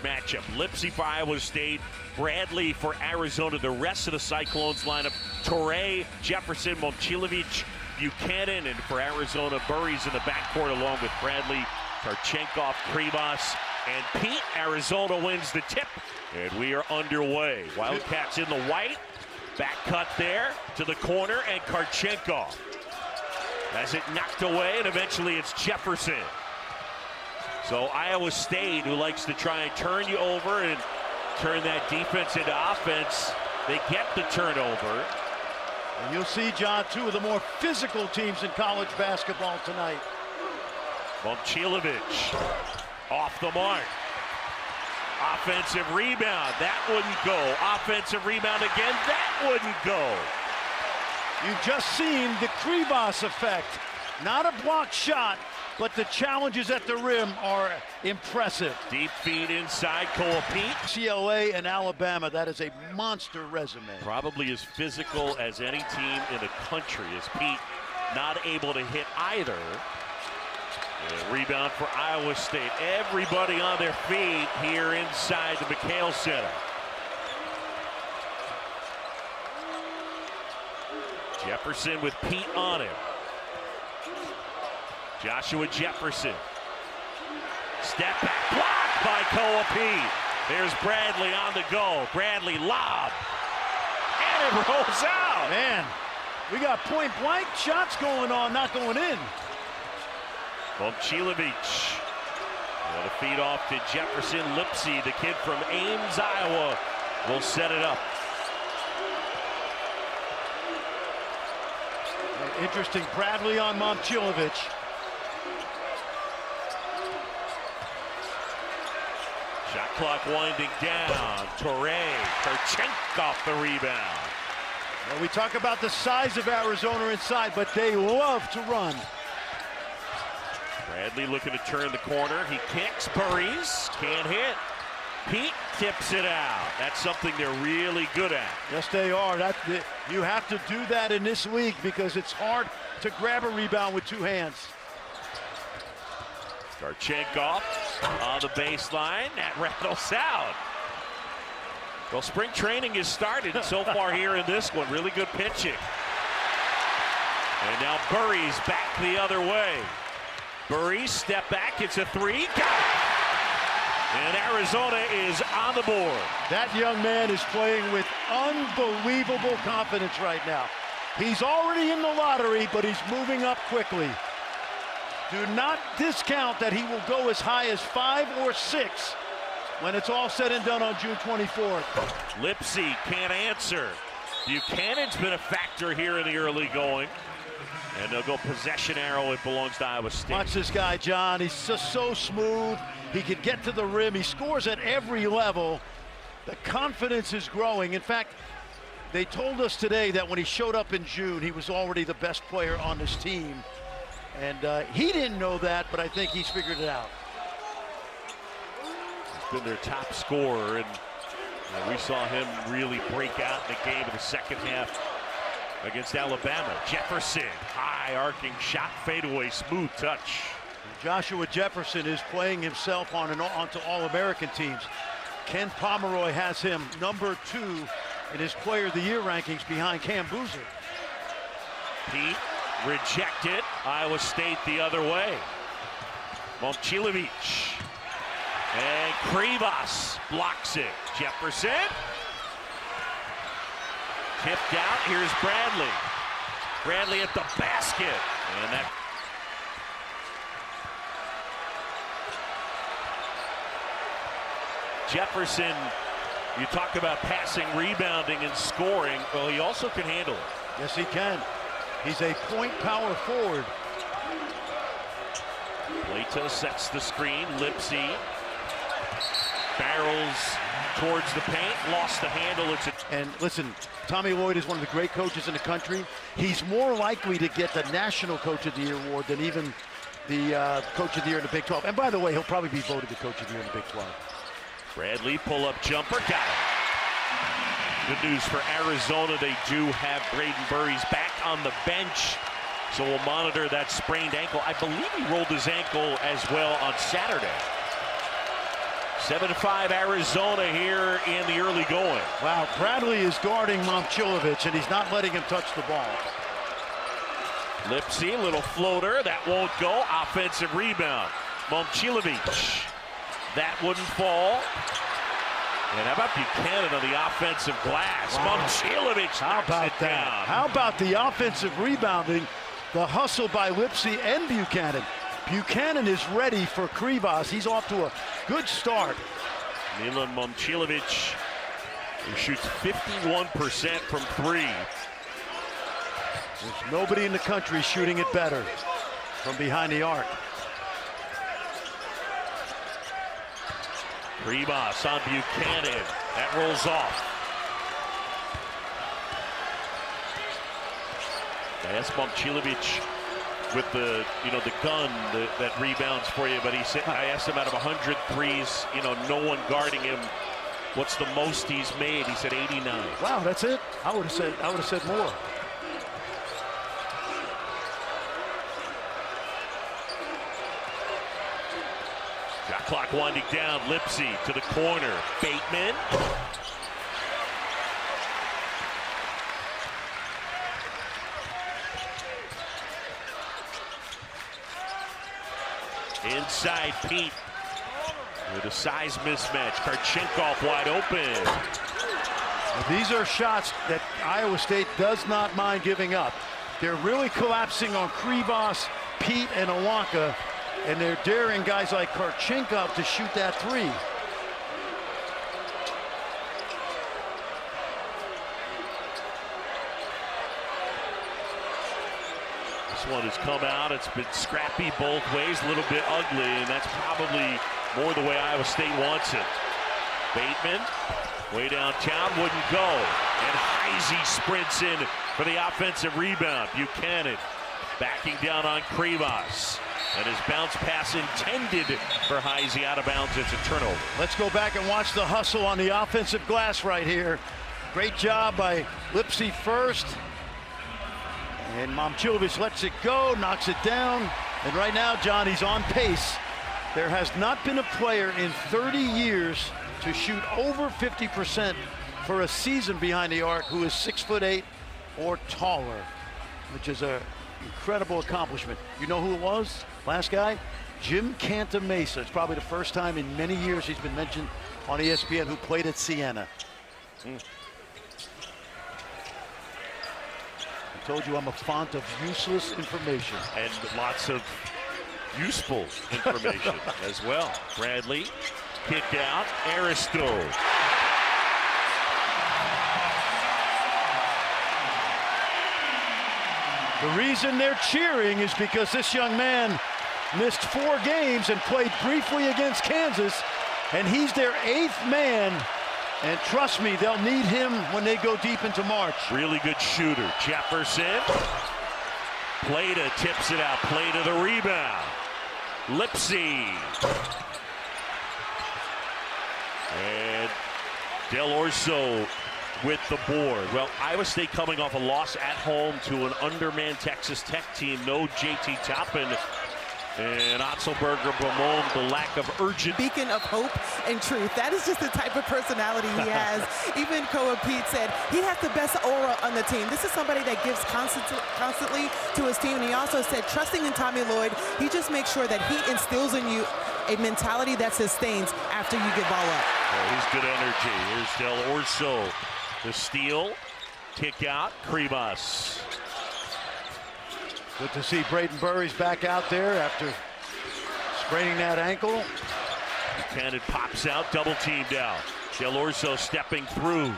matchup. Lipsy for Iowa State, Bradley for Arizona. The rest of the Cyclones lineup, Torre, Jefferson, Momcilovic, Buchanan, and for Arizona, Burries in the backcourt along with Bradley, Karchenkov, Krivas, and Pete. Arizona wins the tip, and we are underway. Wildcats in the white, back cut there to the corner, and Karchenkov has it knocked away, and eventually it's Jefferson. So Iowa State, who likes to try and turn you over and turn that defense into offense, they get the turnover. And you'll see, John, two of the more physical teams in college basketball tonight. Momcilovic off the mark. Offensive rebound, that wouldn't go. Offensive rebound again, that wouldn't go. You've just seen the Krivas effect. Not a blocked shot, but the challenges at the rim are impressive. Deep feed inside, Pete. CLA and Alabama, that is a monster resume. Probably as physical as any team in the country, as Pete not able to hit either. And rebound for Iowa State. Everybody on their feet here inside the McHale Center. Jefferson with Pete on him. Joshua Jefferson. Step back, blocked by Pete. There's Bradley on the go. Bradley lob. And it rolls out. Man, we got point blank shots going on, not going in. Momcilovic. And a feed off to Jefferson. Lipsy, the kid from Ames, Iowa, will set it up. Interesting, Bradley on Momcilovic. Shot clock winding down. Torre, Karchenkov the rebound. Well, we talk about the size of Arizona inside, but they love to run. Bradley looking to turn the corner. He kicks, Burries, can't hit. Pete tips it out. That's something they're really good at. Yes, they are. You have to do that in this league because it's hard to grab a rebound with two hands. Karchenkov on the baseline. That rattles out. Well, spring training has started so far here in this one. Really good pitching. And now Burries back the other way. Burries, step back. It's a three. Got it. And Arizona is on the board. That young man is playing with unbelievable confidence right now. He's already in the lottery, but he's moving up quickly. Do not discount that he will go as high as 5 or 6 when it's all said and done on June 24th. Lipsy can't answer. Buchanan's been a factor here in the early going. And they'll go possession arrow. It belongs to Iowa State. Watch this guy, John. He's just so smooth. He can get to the rim. He scores at every level. The confidence is growing. In fact, they told us today that when he showed up in June, he was already the best player on this team. And he didn't know that, but I think he's figured it out. He's been their top scorer, and we saw him really break out in the game in the second half against Alabama. Jefferson, high arcing shot, fadeaway, smooth touch. Joshua Jefferson is playing himself onto All-American teams. Ken Pomeroy has him number 2 in his Player of the Year rankings behind Cam Boozer. Pete rejected. Iowa State the other way. Momcilovic. And Krivas blocks it. Jefferson. Tipped out. Here's Bradley. Bradley at the basket. And that. Jefferson, you talk about passing, rebounding, and scoring. Well, he also can handle it. Yes, he can. He's a point power forward. Plato sets the screen. Lipsy barrels towards the paint. Lost the handle. And listen, Tommy Lloyd is one of the great coaches in the country. He's more likely to get the National Coach of the Year award than even the Coach of the Year in the Big 12. And by the way, he'll probably be voted the Coach of the Year in the Big 12. Bradley pull-up jumper. Got it. Good news for Arizona. They do have Braden Burries back on the bench. So we'll monitor that sprained ankle. I believe he rolled his ankle as well on Saturday. 7-5 Arizona here in the early going. Wow, Bradley is guarding Momcilovic, and he's not letting him touch the ball. Lipsy, little floater, that won't go. Offensive rebound. Momcilovic, that wouldn't fall. And how about Buchanan on the offensive glass? Wow. Momcilovic, how about that? Down. How about the offensive rebounding? The hustle by Lipsy and Buchanan. Buchanan is ready for Krivas. He's off to a good start. Milan Momcilovic, who shoots 51% from three. There's nobody in the country shooting it better from behind the arc. Krivas on Buchanan. That rolls off. I asked Momcilovic with the gun that rebounds for you, but he said, I asked him out of 100 threes, no one guarding him, what's the most he's made? He said 89. Wow, that's it. I would have said more. Shot clock winding down. Lipsy to the corner. Bateman. Inside Pete with a size mismatch. Karchenkov wide open. Now, these are shots that Iowa State does not mind giving up. They're really collapsing on Krivas, Pete, and Awanka, and they're daring guys like Karchenkov to shoot that three. This one has come out. It's been scrappy both ways, a little bit ugly, and that's probably more the way Iowa State wants it. Bateman, way downtown, wouldn't go. And Heisey sprints in for the offensive rebound. Buchanan backing down on Krivas. And his bounce pass intended for Heisey out of bounds. It's a turnover. Let's go back and watch the hustle on the offensive glass right here. Great job by Lipsy first. And Momcilovic lets it go, knocks it down. And right now, John, he's on pace. There has not been a player in 30 years to shoot over 50% for a season behind the arc who is 6'8" or taller, which is an incredible accomplishment. You know who it was? Last guy? Jim Cantamesa. It's probably the first time in many years he's been mentioned on ESPN who played at Siena. I told you I'm a font of useless information. And lots of useful information as well. Bradley, kick out, Aristo. The reason they're cheering is because this young man missed 4 games and played briefly against Kansas, and he's their 8th man. And trust me, they'll need him when they go deep into March. Really good shooter. Jefferson. Plata tips it out. Plata the rebound. Lipsy. And Del Orso with the board. Well, Iowa State coming off a loss at home to an undermanned Texas Tech team. No JT Toppin. And Otzelberger bemoaned the lack of urgent. Beacon of hope and truth. That is just the type of personality he has. Even Koa Pete said he has the best aura on the team. This is somebody that gives constantly to his team. And he also said, trusting in Tommy Lloyd, he just makes sure that he instills in you a mentality that sustains after you give all up. Oh, he's good energy. Here's Del Orso. The steal. Kick out. Krivas. Good to see Braden Burries back out there after spraining that ankle. Buchanan pops out, double teamed out. Del Orso stepping through.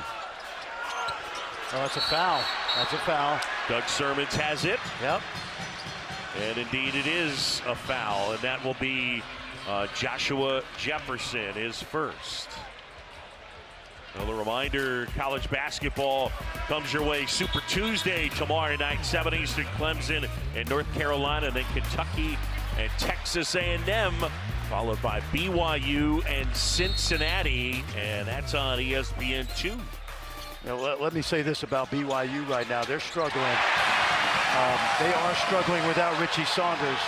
Oh, that's a foul. That's a foul. Doug Sermons has it. Yep. And indeed it is a foul, and that will be Joshua Jefferson, his first. Another reminder, college basketball comes your way Super Tuesday tomorrow night, 7 Eastern, Clemson and North Carolina, then Kentucky and Texas A&M, followed by BYU and Cincinnati, and that's on ESPN2. Now, let me say this about BYU right now. They're struggling. They are struggling without Richie Saunders.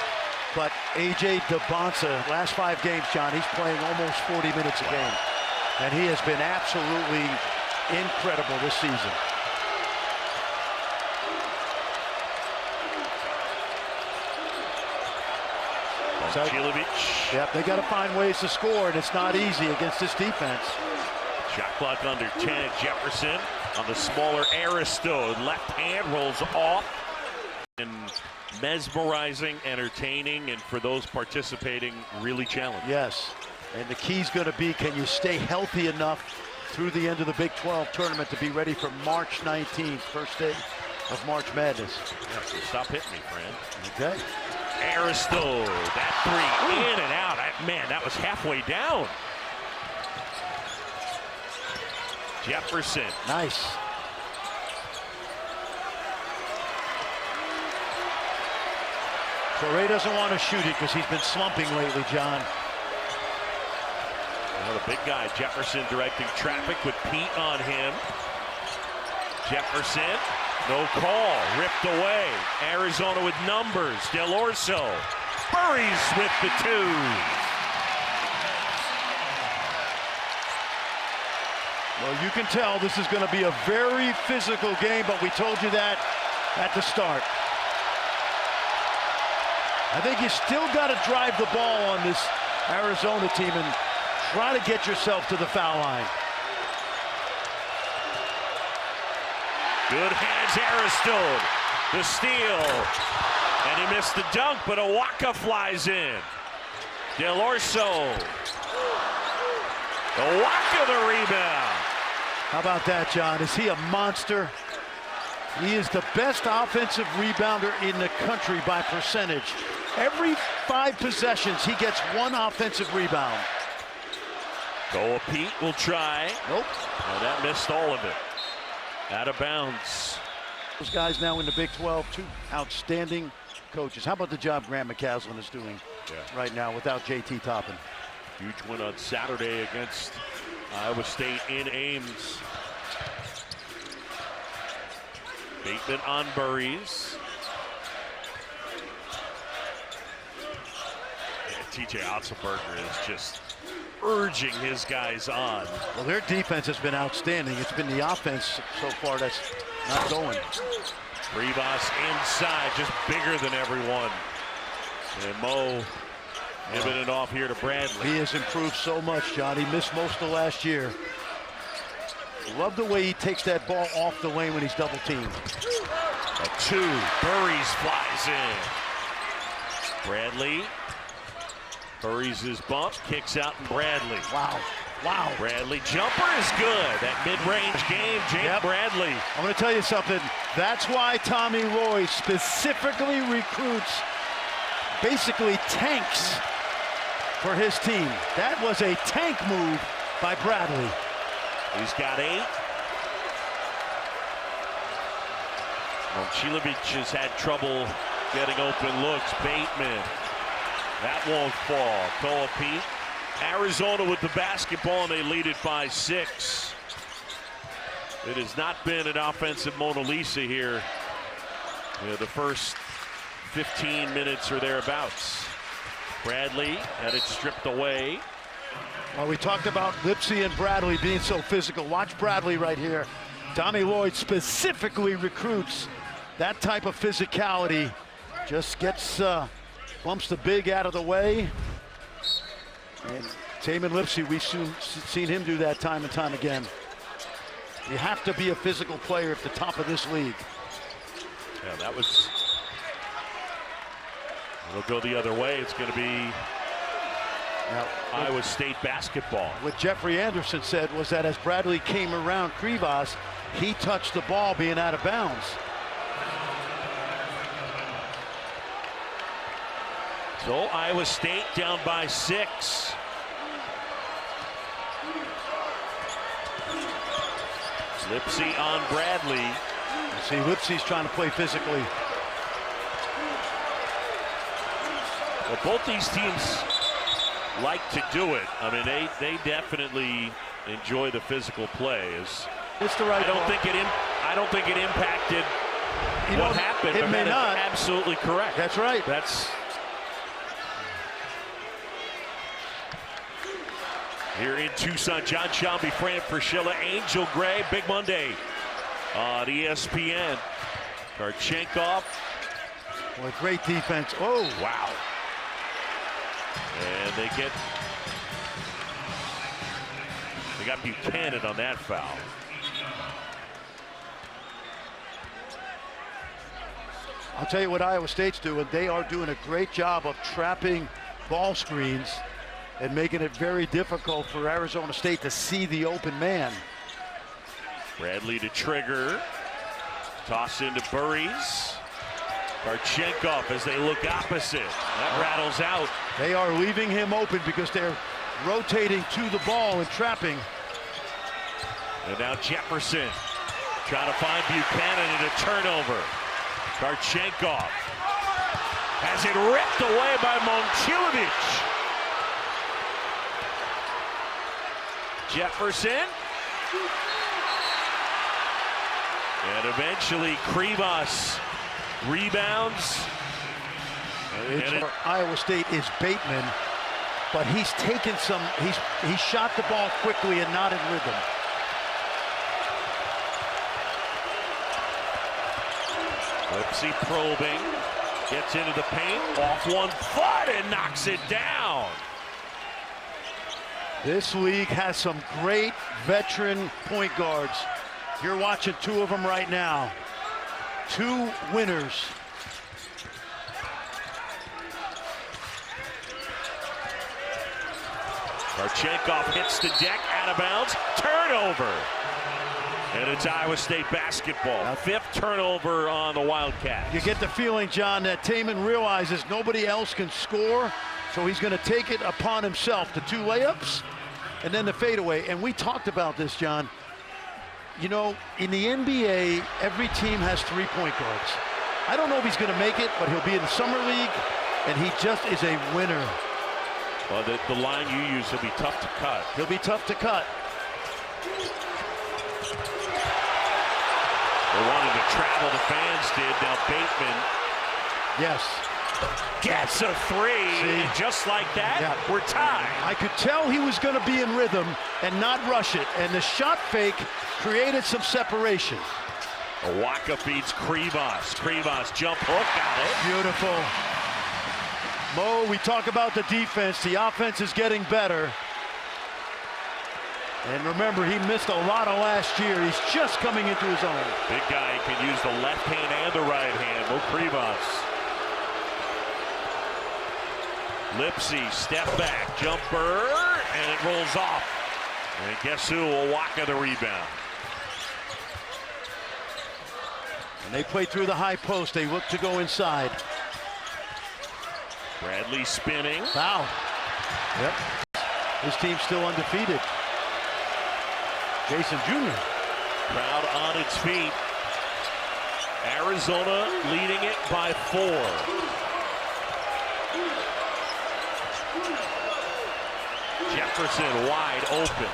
But A.J. DeBonsa, last 5 games, John, he's playing almost 40 minutes a game. And he has been absolutely incredible this season. Momcilovic. Yep, they got to find ways to score, and it's not easy against this defense. Shot clock under 10. Jefferson on the smaller Aristode. Left hand rolls off. And mesmerizing, entertaining, and for those participating, really challenging. Yes, and the key's going to be, can you stay healthy enough through the end of the Big 12 tournament to be ready for March 19th, first day of March Madness. Yeah, so stop hitting me, friend. Okay. Aristode, that three in and out. Man, that was halfway down. Jefferson. Nice. Torrey doesn't want to shoot it because he's been slumping lately, John. Well, the big guy, Jefferson, directing traffic with Pete on him. Jefferson, no call, ripped away. Arizona with numbers. Del Orso, Burries with the 2. Well, you can tell this is going to be a very physical game, but we told you that at the start. I think you still got to drive the ball on this Arizona team and try to get yourself to the foul line. Good hands, Aristode. The steal. And he missed the dunk, but Awaka flies in. Del Orso. Awaka the rebound. How about that, John? Is he a monster? He is the best offensive rebounder in the country by percentage. Every 5 possessions, he gets 1 offensive rebound. Goa Pete will try. Nope. And that missed all of it. Out of bounds. Those guys now in the Big 12, 2 outstanding coaches. How about the job Grant McCaslin is doing right now without JT Toppin? Huge win on Saturday against Iowa State in Ames. Bateman on Burries. TJ Otzelberger is just urging his guys on. Well, their defense has been outstanding. It's been the offense so far that's not going. Rivas inside, just bigger than everyone. And Mo giving it off here to Bradley. He has improved so much, John. He missed most of last year. Love the way he takes that ball off the lane when he's double teamed. A 2, Burries flies in. Bradley. Burries his bump, kicks out, and Bradley. Wow. Wow. Bradley jumper is good. That mid-range game, Jake Bradley. I'm going to tell you something. That's why Tommy Roy specifically recruits basically tanks for his team. That was a tank move by Bradley. He's got 8. Momcilovic has had trouble getting open looks. Bateman. That won't fall. Goa Pete. Arizona with the basketball, and they lead it by 6. It has not been an offensive Mona Lisa here. The first 15 minutes or thereabouts. Bradley had it stripped away. Well, we talked about Lipsy and Bradley being so physical. Watch Bradley right here. Tommy Lloyd specifically recruits that type of physicality. Just gets, bumps the big out of the way. And Tamin Lipsy, we've seen him do that time and time again. You have to be a physical player at the top of this league. Yeah, that was... It'll go the other way. It's going to be Iowa State basketball. What Jeffrey Anderson said was that as Bradley came around Krivas, he touched the ball being out of bounds. So Iowa State down by 6. Lipsy on Bradley. See, Lipsy's trying to play physically. Well, both these teams like to do it. I mean, they definitely enjoy the physical play. It's the right. I don't think it impacted what happened. It may not. Absolutely correct. That's right. Here in Tucson, John Shelby, Fran Fraschilla, Angel Gray, Big Monday on ESPN. Karchenkov. Boy, great defense. Oh, wow. And they got Buchanan on that foul. I'll tell you what Iowa State's doing. They are doing a great job of trapping ball screens and making it very difficult for Arizona State to see the open man. Bradley to trigger. Toss into Burries. Karchenkov as they look opposite. That rattles out. They are leaving him open because they're rotating to the ball and trapping. And now Jefferson trying to find Buchanan in a turnover. Karchenkov has it ripped away by Momcilovic. Jefferson. And eventually Krivas rebounds. And Iowa State is Bateman, but he's taken some, he shot the ball quickly and not in rhythm. Lipsy probing, gets into the paint, off 1 foot and knocks it down. This league has some great veteran point guards. You're watching 2 of them right now. 2 winners. Karchenkov hits the deck, out of bounds, turnover. And it's Iowa State basketball. 5th turnover on the Wildcats. You get the feeling, John, that Taman realizes nobody else can score, so he's going to take it upon himself. The 2 layups and then the fadeaway. And we talked about this, John. You know, in the NBA, every team has 3 point guards. I don't know if he's going to make it, but he'll be in the summer league, and he just is a winner. Well, the line you use, he'll be tough to cut. He'll be tough to cut. They wanted to travel, the fans did. Now Bateman. Yes. Gets a 3. And just like that, we're tied. I could tell he was going to be in rhythm and not rush it. And the shot fake created some separation. Waka feeds Krivas. Krivas jump hook, got it. Beautiful. Mo, we talk about the defense. The offense is getting better. And remember, he missed a lot of last year. He's just coming into his own. Big guy can use the left hand and the right hand. Mo Krivas. Lipsy, step back, jumper, and it rolls off. And guess who will Waka the rebound. And they play through the high post. They look to go inside. Bradley spinning. Foul. Yep. His team's still undefeated. Jason Jr. Crowd on its feet. Arizona leading it by 4. Jefferson wide open.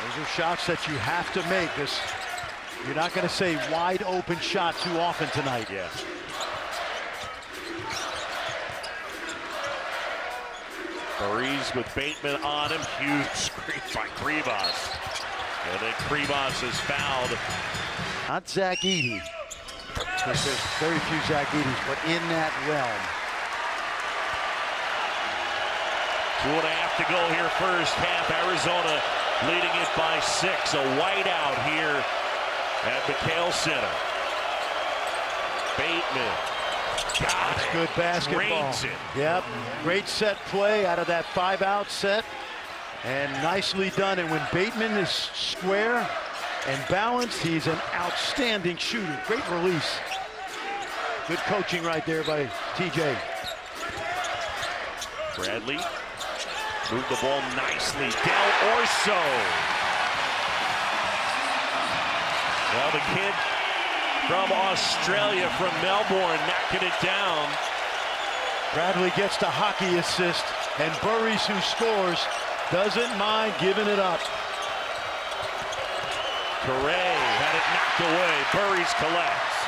Those are shots that you have to make. You're not going to say wide open shot too often tonight. Yeah. Burries with Bateman on him. Huge screen by Krivas. And then Krivas is fouled. Not Zach Edey. Because there's very few Zach Edeys, but in that realm. 2.5 to go here first half. Arizona leading it by 6. A whiteout here at McHale Center. Bateman. That's good basketball. Yep, great set play out of that 5-out set. And nicely done. And when Bateman is square and balanced, he's an outstanding shooter. Great release. Good coaching right there by TJ. Bradley moved the ball nicely. Del Orso. Well, the kid from Australia, from Melbourne, knocking it down. Bradley gets the hockey assist, and Burries, who scores, doesn't mind giving it up. Correa had it knocked away. Burries collects.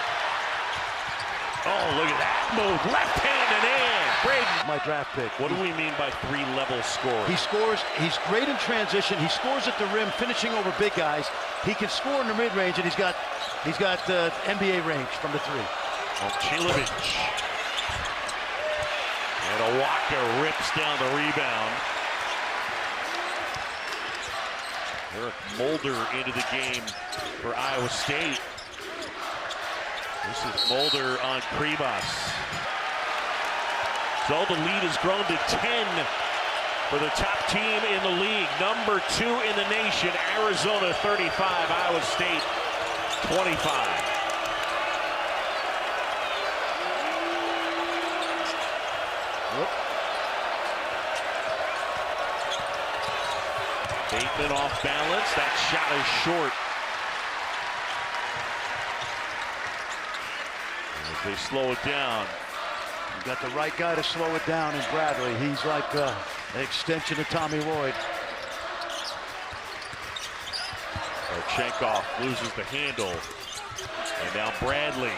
Oh, look at that move. Left hand and in. Braden. My draft pick. What do we mean by three-level scoring? He scores. He's great in transition. He scores at the rim, finishing over big guys. He can score in the mid-range, and he's got NBA range from the three. Momcilovic. And Awaka rips down the rebound. Eric Mulder into the game for Iowa State. This is Mulder on Kribas. So the lead has grown to 10 for the top team in the league. Number 2 in the nation, Arizona 35, Iowa State 25. Bateman off balance. That shot is short. As they slow it down. You got the right guy to slow it down in Bradley. He's like an extension of Tommy Lloyd. Chenkov loses the handle. And now Bradley.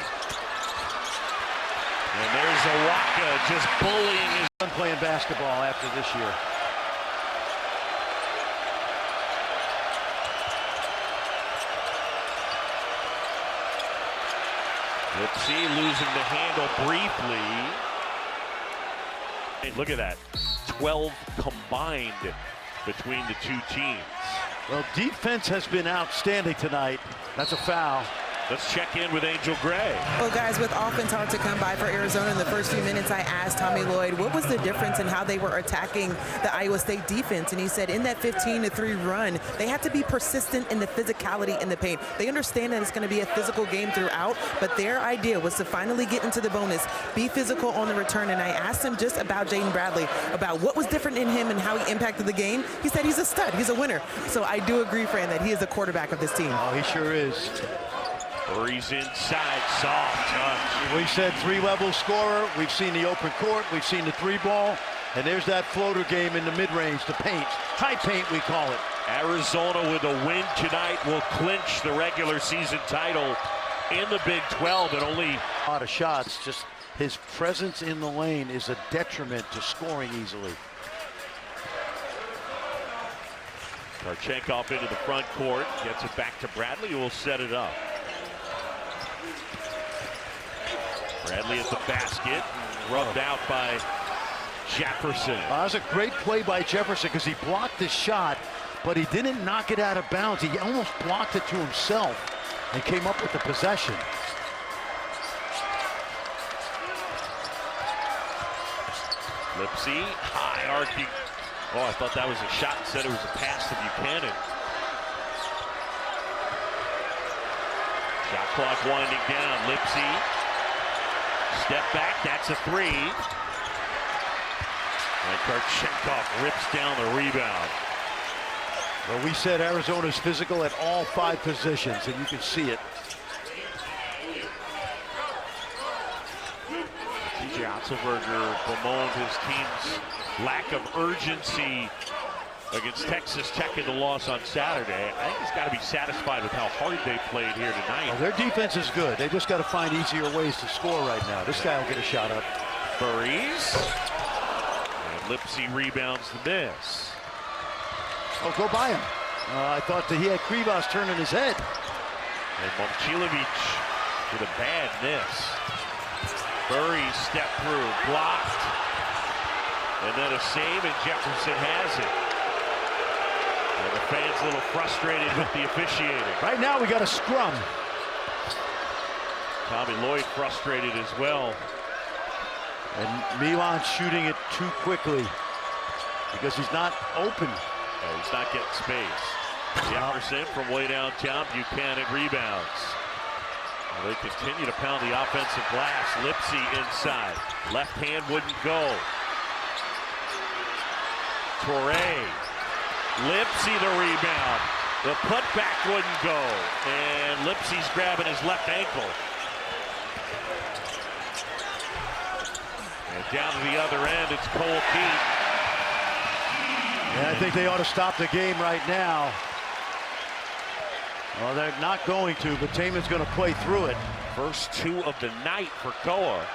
And there's Awaka just bullying his son playing basketball after this year. Lipsy losing the handle briefly. Hey, look at that. 12 combined between the two teams. Well, defense has been outstanding tonight. That's a foul. Let's check in with Angel Gray. Well, guys, with offense hard to come by for Arizona in the first few minutes, I asked Tommy Lloyd what was the difference in how they were attacking the Iowa State defense. And he said in that 15-3 run, they had to be persistent in the physicality in the paint. They understand that it's going to be a physical game throughout, but their idea was to finally get into the bonus, be physical on the return. And I asked him just about Jaden Bradley, about what was different in him and how he impacted the game. He said he's a stud. He's a winner. So I do agree, Fran, that he is the quarterback of this team. Oh, he sure is. Murray's inside, soft touch. We said three-level scorer. We've seen the open court. We've seen the three ball. And there's that floater game in the mid-range, the paint. High paint, we call it. Arizona with a win tonight will clinch the regular season title in the Big 12 and only a lot of shots. Just his presence in the lane is a detriment to scoring easily. Chenkov into the front court, gets it back to Bradley, who will set it up. Bradley at the basket, rubbed out by Jefferson. That was a great play by Jefferson because he blocked the shot, but he didn't knock it out of bounds. He almost blocked it to himself and came up with the possession. Lipsy, high arcing. Oh, I thought that was a shot. Said it was a pass to Buchanan. Shot clock winding down. Lipsy. Step back. That's a three. And Chenkov rips down the rebound. Well, we said Arizona's physical at all 5 positions, and you can see it. T.J. Otzelberger bemoaned his team's lack of urgency against Texas Tech in the loss on Saturday. I think he's got to be satisfied with how hard they played here tonight. Well, their defense is good. They just got to find easier ways to score right now. This guy will get a shot up. Burries. And Lipsy rebounds the miss. Oh, go by him. I thought that he had Kribas turning his head. And Momcilovic with a bad miss. Burries step through, blocked. And then a save, and Jefferson has it. And the fans a little frustrated with the officiating. Right now we got a scrum. Tommy Lloyd frustrated as well. And Milan shooting it too quickly because he's not open. No, he's not getting space. Jefferson from way downtown. Buchanan rebounds. Well, they continue to pound the offensive glass. Lipsy inside. Left hand wouldn't go. Torrey. Lipsy the rebound. The putback wouldn't go. And Lipsy's grabbing his left ankle. And down to the other end, it's Cole Keith. Yeah, I think they ought to stop the game right now. Well, they're not going to, but Taman's going to play through it. First 2 of the night for Koa.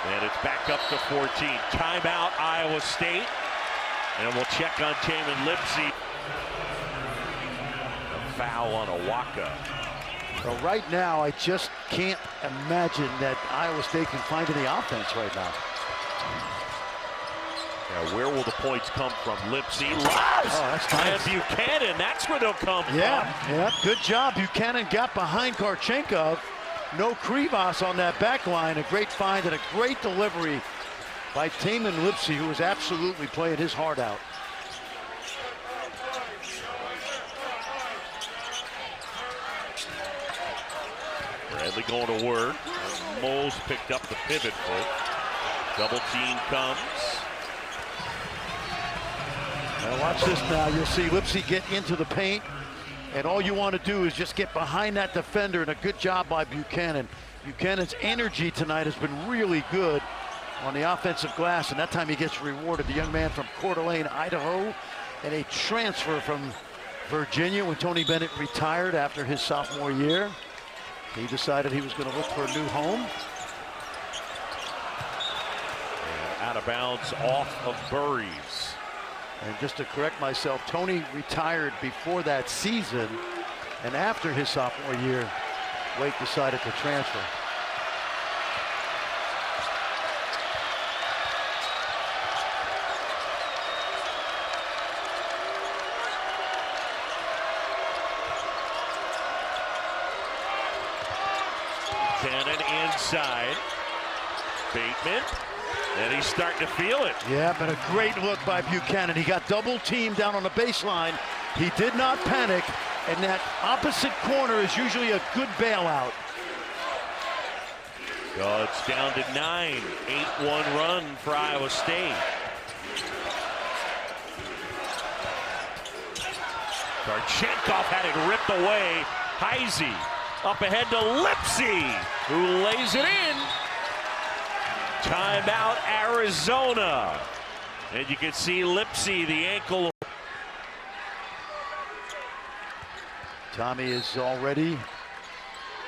And it's back up to 14. Timeout, Iowa State. And we'll check on Tamin Lipsey. A foul on Awaka. Well, right now, I just can't imagine that Iowa State can find any offense right now. Yeah, where will the points come from? Lipsey loves. Oh, that's nice. And Buchanan, that's where they'll come from. Yeah, good job. Buchanan got behind Karchenkov. No Krivas on that back line. A great find and a great delivery by Tamin Lipsey, who was absolutely playing his heart out. Bradley going to work. Moles picked up the pivot foot. Double team comes. Now watch this now. You'll see Lipsey get into the paint, and all you want to do is just get behind that defender, and a good job by Buchanan. Buchanan's energy tonight has been really good on the offensive glass, and that time he gets rewarded. The young man from Coeur d'Alene, Idaho, and a transfer from Virginia when Tony Bennett retired after his sophomore year. He decided he was going to look for a new home. And out of bounds off of Burries. And just to correct myself, Tony retired before that season, and after his sophomore year, Wake decided to transfer. Cannon inside. Bateman. And he's starting to feel it. Yeah, but a great look by Buchanan. He got double teamed down on the baseline. He did not panic, and that opposite corner is usually a good bailout. So it's down to 9. 8-1 run for Iowa State. Karchenkov had it ripped away. Heisey up ahead to Lipsey, who lays it in. Timeout, Arizona. And you can see Lipsey, the ankle. Tommy is already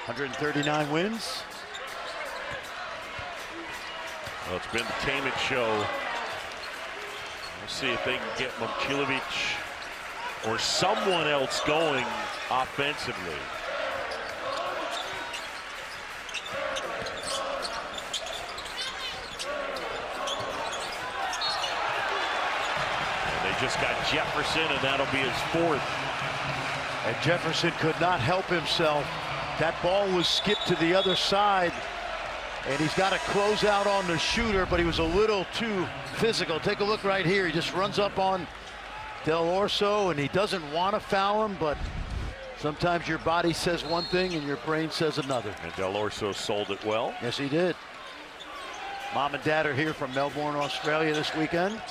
139 wins. Well, it's been the Tamin show. We'll see if they can get Momcilovic or someone else going offensively. Just got Jefferson, and that'll be his 4th. And Jefferson could not help himself. That ball was skipped to the other side, and he's got to close out on the shooter, but he was a little too physical. Take a look right here. He just runs up on Del Orso, and he doesn't want to foul him, but sometimes your body says one thing and your brain says another. And Del Orso sold it well. Yes, he did. Mom and Dad are here from Melbourne, Australia this weekend.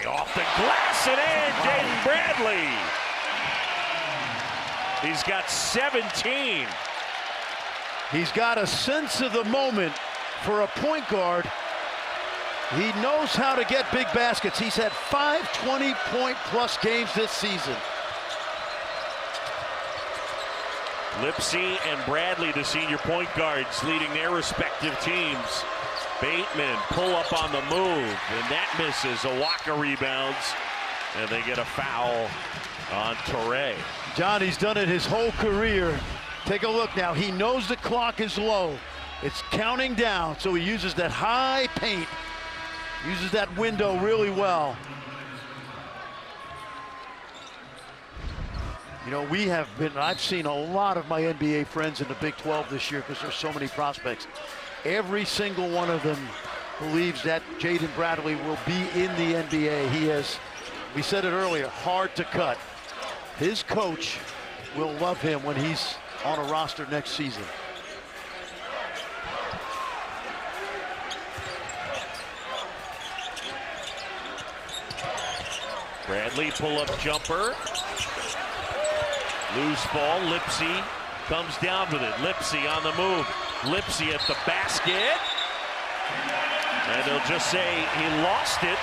Off the glass and in, Jaden Bradley. He's got 17. He's got a sense of the moment for a point guard. He knows how to get big baskets. He's had 5 20-point-plus games this season. Lipsey and Bradley, the senior point guards, leading their respective teams. Bateman pull up on the move, and that misses. Awaka rebounds, and they get a foul on Toure. John, he's done it his whole career. Take a look now. He knows the clock is low. It's counting down, so he uses that high paint, uses that window really well. You know, I've seen a lot of my NBA friends in the Big 12 this year because there's so many prospects. Every single one of them believes that Jaden Bradley will be in the NBA. He is, we said it earlier, hard to cut. His coach will love him when he's on a roster next season. Bradley pull-up jumper. Loose ball. Lipsey comes down with it. Lipsey on the move. Lipsey at the basket. And they'll just say he lost it,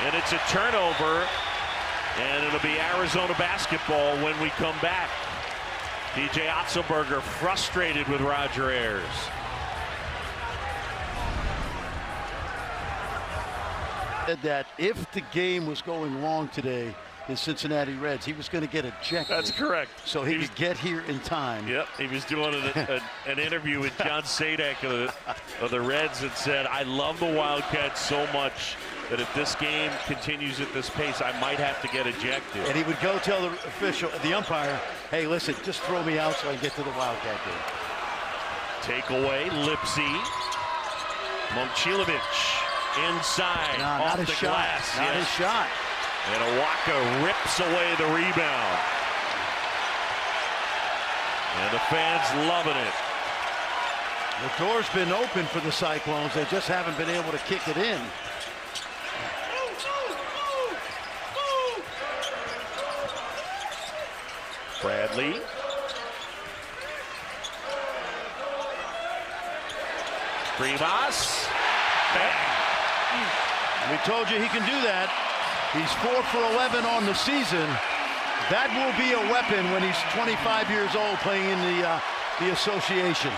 and it's a turnover, and it'll be Arizona basketball when we come back. DJ Otzelberger frustrated with Roger Ayers. Said that if the game was going long today, the Cincinnati Reds, he was going to get ejected. That's correct. So he could get here in time. Yep, he was doing an interview with John Sadak of the Reds and said, I love the Wildcats so much that if this game continues at this pace, I might have to get ejected. And he would go tell the official, the umpire, hey, listen, just throw me out so I can get to the Wildcat game. Takeaway, Lipsy. Momcilovic inside, off not the his glass. Shot. Not his shot. And Awaka rips away the rebound. And the fans loving it. The door's been open for the Cyclones. They just haven't been able to kick it in. Bradley. Rivas. We told you he can do that. He's 4 for 11 on the season. That will be a weapon when he's 25 years old playing in the association.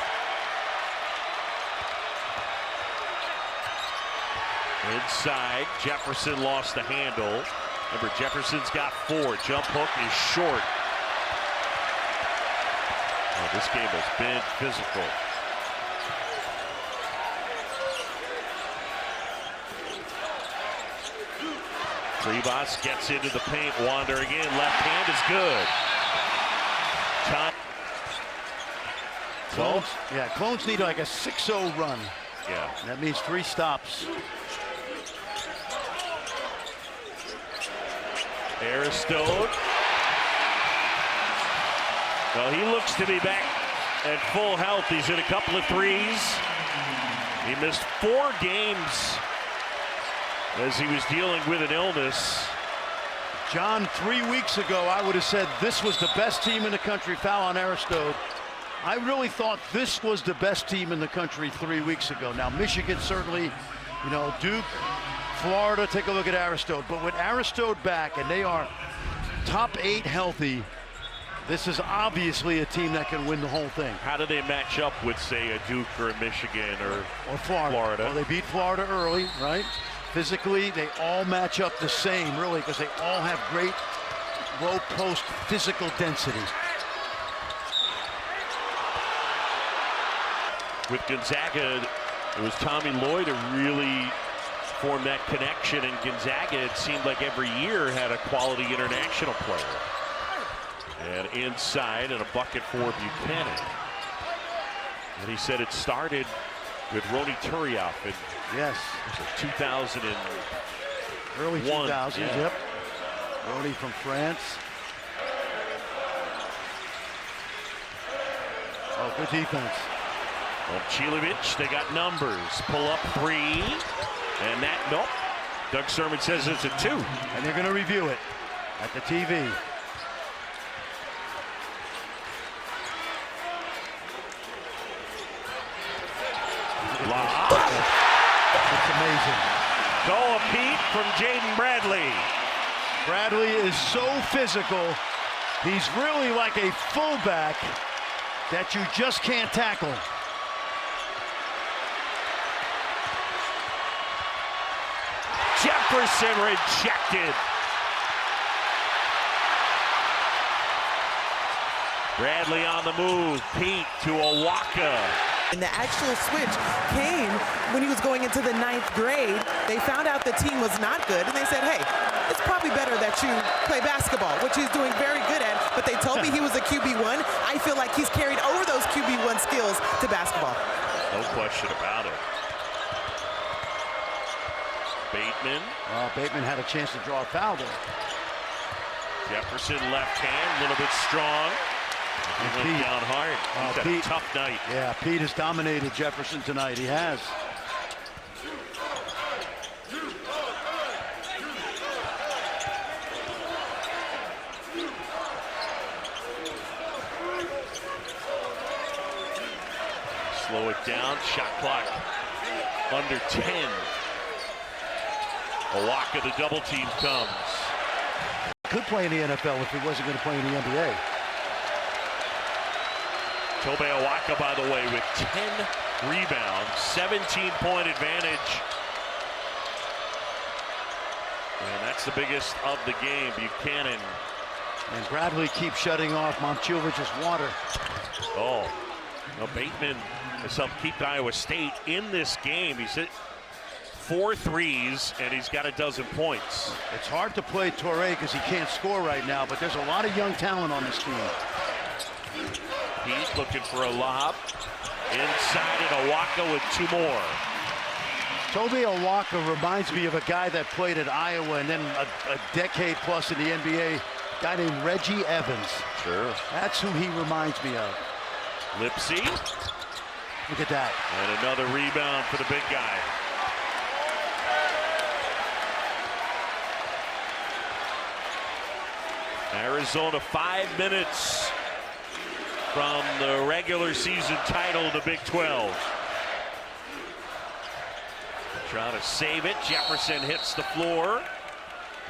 Inside, Jefferson lost the handle. Remember, Jefferson's got 4. Jump hook is short. Oh, this game has been physical. Rivas gets into the paint, wandering in. Left hand is good. Time. Clones need like a 6-0 run. Yeah. That means 3 stops. Aristode. Well, he looks to be back at full health. He's hit a couple of threes. He missed 4 games as he was dealing with an illness. John, 3 weeks ago, I would have said this was the best team in the country. Foul on Aristode. I really thought this was the best team in the country 3 weeks ago. Now, Michigan certainly, you know, Duke, Florida, take a look at Aristode. But with Aristode back and they are top 8 healthy, this is obviously a team that can win the whole thing. How do they match up with, say, a Duke or a Michigan or Florida? Well, they beat Florida early, right? Physically, they all match up the same, really, because they all have great low post physical density. With Gonzaga, it was Tommy Lloyd who really formed that connection, and Gonzaga, it seemed like every year had a quality international player. And inside, and a bucket for Buchanan. And he said it started with Roni Turioff in Yes. 2000 and early 2000s, yeah. Yep. Roni from France. Oh, good defense. Momcilovic, they got numbers. Pull up 3. And that, nope. Doug Sermon says it's a 2. And they're going to review it at the TV. It's amazing. Go a Pete from Jaden Bradley. Bradley is so physical. He's really like a fullback that you just can't tackle. Jefferson rejected. Bradley on the move. Pete to Awaka. And the actual switch came when he was going into the 9th grade. They found out the team was not good, and they said, hey, it's probably better that you play basketball, which he's doing very good at. But they told me he was a QB1. I feel like he's carried over those QB1 skills to basketball. No question about it. Bateman. Bateman had a chance to draw a foul there. Jefferson left hand, a little bit strong. He went Pete, down hard. He's had a tough night. Yeah, Pete has dominated Jefferson tonight. He has. Slow it down. Shot clock under 10. Owaka, the double team comes. Could play in the NFL if he wasn't going to play in the NBA. Tobe Owaka, by the way, with 10 rebounds, 17-point advantage. And that's the biggest of the game. Buchanan. And Bradley keeps shutting off Momcilovic's water. Oh, well, Bateman has helped keep Iowa State in this game. He's hit 4 threes, and he's got a dozen points. It's hard to play Torrey because he can't score right now, but there's a lot of young talent on this team. He's looking for a lob. Inside and Owaka with 2 more. Tobe Owaka reminds me of a guy that played at Iowa and then a decade plus in the NBA, a guy named Reggie Evans. Sure. That's who he reminds me of. Lipsy. Look at that. And another rebound for the big guy. Arizona 5 minutes from the regular season title of the Big 12. Trying to save it. Jefferson hits the floor.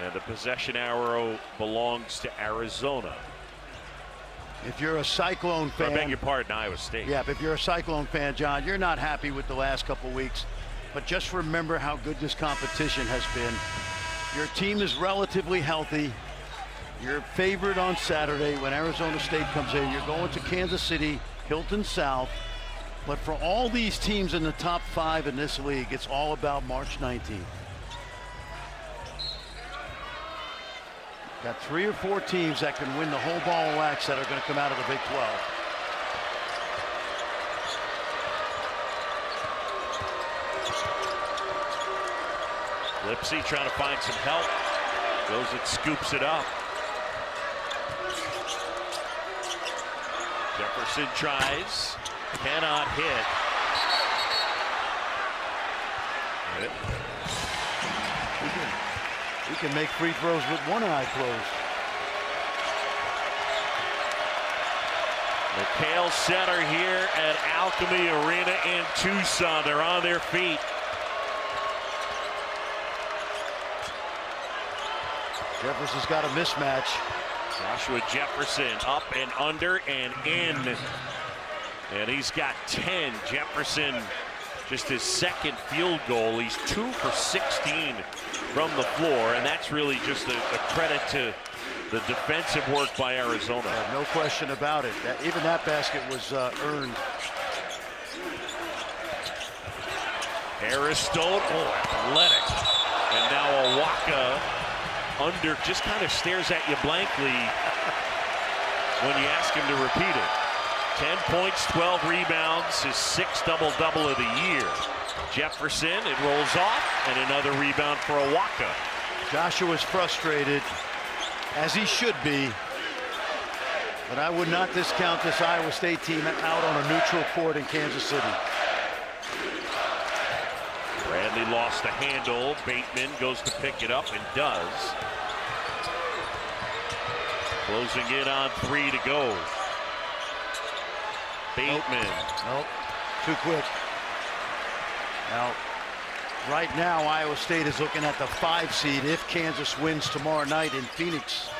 And the possession arrow belongs to Arizona. If you're a Cyclone fan. I beg your pardon, Iowa State. Yeah, if you're a Cyclone fan, John, you're not happy with the last couple weeks. But just remember how good this competition has been. Your team is relatively healthy. You're favored on Saturday when Arizona State comes in. You're going to Kansas City, Hilton South. But for all these teams in the top 5 in this league, it's all about March 19th. Got 3 or 4 teams that can win the whole ball of wax that are going to come out of the Big 12. Lipsy trying to find some help. Goes and scoops it up. Jefferson tries. Cannot hit. We can make free throws with one eye closed. McHale Center here at Alchemy Arena in Tucson. They're on their feet. Jefferson's got a mismatch. Joshua Jefferson up and under and in. And he's got 10. Jefferson, just his second field goal. He's 2 for 16 from the floor. And that's really just a credit to the defensive work by Arizona. Yeah, no question about it. Even that basket was earned. Harris Stone, athletic. And now Owaka under, just kind of stares at you blankly when you ask him to repeat it. 10 points, 12 rebounds, his 6th double-double of the year. Jefferson, it rolls off, and another rebound for Owaka. Joshua's frustrated, as he should be, but I would not discount this Iowa State team out on a neutral court in Kansas City. Bradley lost the handle. Bateman goes to pick it up and does. Closing in on 3 to go. Bateman. Nope. Too quick. Now, right now, Iowa State is looking at the 5 seed if Kansas wins tomorrow night in Phoenix.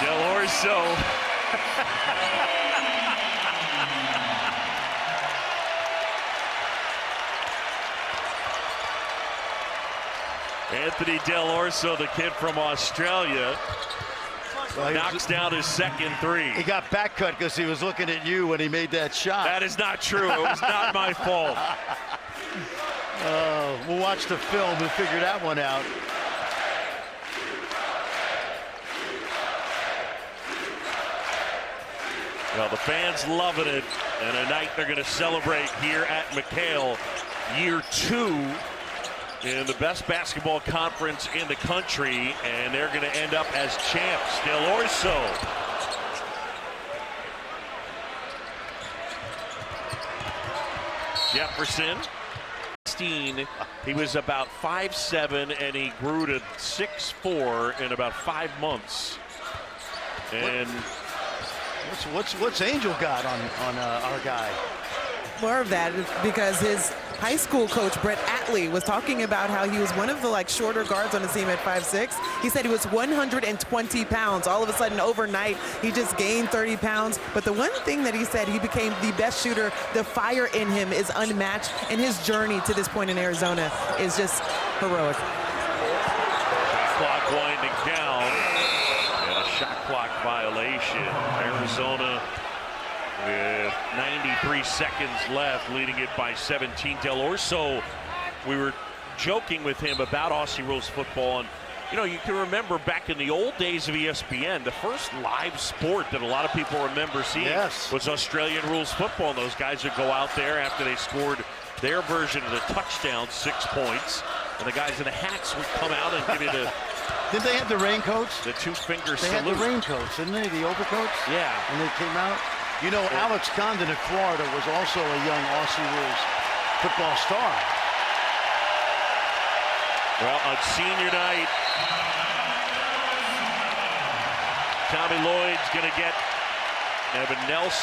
Del Orso. Anthony Del Orso, the kid from Australia, knocks down his second 3. He got back cut because he was looking at you when he made that shot. That is not true. It was not my fault. We'll watch the film and figure that one out. Well, the fans loving it, and a night they're going to celebrate here at McHale. Year 2 in the best basketball conference in the country, and they're going to end up as champs. Del Orso. Jefferson, 16. He was about 5'7", and he grew to 6'4" in about 5 months. And what's Angel got on our guy? more of that because his high school coach, Brett Atley, was talking about how he was one of the shorter guards on the team at 5'6". He said he was 120 pounds. All of a sudden, overnight, he just gained 30 pounds. But the one thing that he said, he became the best shooter. The fire in him is unmatched, and his journey to this point in Arizona is just heroic. Shot clock winding down, and a shot clock violation. Arizona with 93 seconds left, leading it by 17. Del Orso, we were joking with him about Aussie Rules football, and you can remember back in the old days of ESPN, the first live sport that a lot of people remember seeing was Australian rules football. And those guys would go out there after they scored their version of the touchdown, 6 points, and the guys in the hats would come out and give it a... Did they have the raincoats? The two-finger salute. They had the raincoats, didn't they? The overcoats? Yeah. And they came out. Alex Condon in Florida was also a young Aussie Rules football star. Well, on senior night, Tommy Lloyd's going to get Evan Nelson.